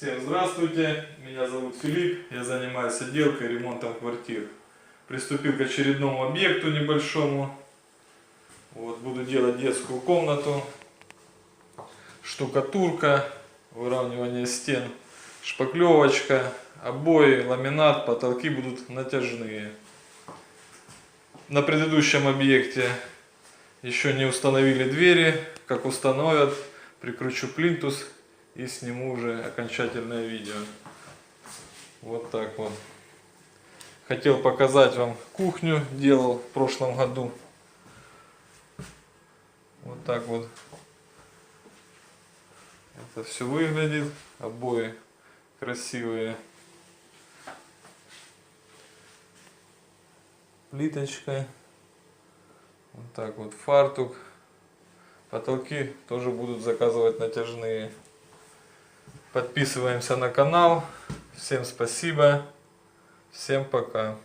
Всем здравствуйте, меня зовут Филипп, я занимаюсь отделкой и ремонтом квартир. Приступил к очередному объекту небольшому. Вот, буду делать детскую комнату, штукатурка, выравнивание стен, шпаклевочка, обои, ламинат, потолки будут натяжные. На предыдущем объекте еще не установили двери, как установят, прикручу плинтус и сниму уже окончательное видео. Вот так вот. Хотел показать вам кухню, делал в прошлом году. Вот так вот это все выглядит. Обои красивые. Плиточка. Вот так вот фартук. Потолки тоже будут заказывать натяжные. Подписываемся на канал. Всем спасибо. Всем пока.